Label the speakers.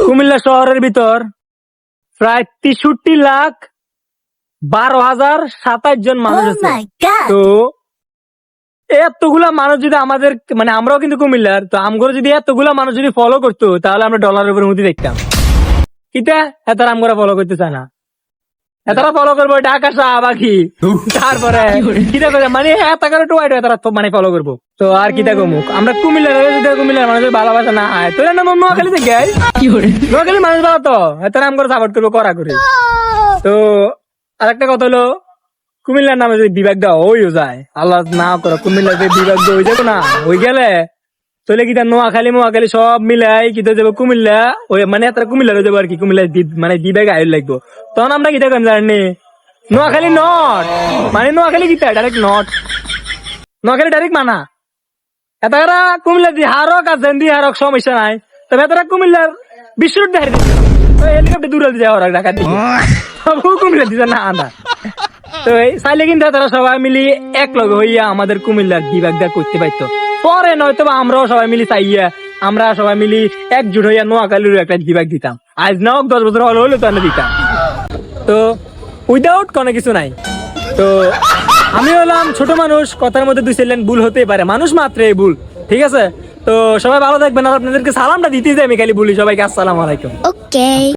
Speaker 1: কুমিল্লা শহরের ভিতর প্রায় 63,12,027 জন মানুষ
Speaker 2: Oh
Speaker 1: আছে।
Speaker 2: my god!
Speaker 1: তো এতগুলা মানুষ যদি আমাদের মানে আমরাও কিন্তু কুমিল্লার, তো আমগো যদি এতগুলা মানুষ যদি ফলো করতো তাহলে আমরা ডলারের উপর মুতি দেখতাম। কিতা এতারা আমরা ফলো করতে চায় না, এতারা ফলো করবো ঢাকা শাহবাগী, তারপরে কিতা করে মানে এতাকার টোয়াইটো এতারা তো মানে ফলো করবো। তো আর কিতা কমুক আমরা কুমিল্লার কুমিল্লার মানুষের ভালোবাসা না হয় তো নোয়াখালী থেকে নোয়াখালী মানুষ ভালো তো এতারা আমরা সাপোর্ট করবো করা করে। তো আরেকটা কথা হলো কুমিল্লার নামে যদি বিভাগ দেওয়া হইও যায়, আল্লাহ না করো কুমিল্লার যে বিভাগ হয়ে যাবে না, হয়ে গেলে তাহলে কি নোয়াখালী সব মিলাই কিতা যাবো কুমিল্লা, ওই মানে এত কুমিল্লা হয়ে যাবো আর কি, কুমিল্লা মানে বিভাগ আয়ুর লাগবো। তখন আমরা কিতা কেন জানি নোয়াখালী নট মানে নোয়াখালী কিতা ডাইরেক্ট নট, নোয়াখালী ডাইরেক্ট মানা এতারা কুমিল্লা দি হারক আর জেন্দি হারক সমস্যা নাই, তবে এতারা কুমিল্লার বিশ্বরূপ দেখা দিচ্ছে হেলিকপ্টার দূরে দিয়ে যাওয়ার ঢাকা দিচ্ছে কুমিল্লা দিচ্ছে না আনা। তো চাইলে কিন্তু তারা সবাই মিলি এক লগে হইয়া আমাদের কুমিল্লার বিভাগটা করতে পারতো, পরে নয়তো আমরাও সবাই মিলি চাইয়া আমরা সবাই মিলি একজুট হইয়া নোয়াখালীর একটা বিভাগ দিতাম। আজ না হোক 10 বছর হলে তো আমরা দিতাম। তো উইদাউট কোনো কিছু নাই। তো আমি হলাম ছোট মানুষ, কথার মধ্যে 2 সেকেন্ড ভুল হতেই পারে, মানুষ মাত্রই ভুল, ঠিক আছে? তো সবাই ভালো থাকবেন, আর আপনাদেরকে সালামটা দিতে যাই আমি খালি বলি সবাইকে আসসালামু আলাইকুম।
Speaker 2: Okay.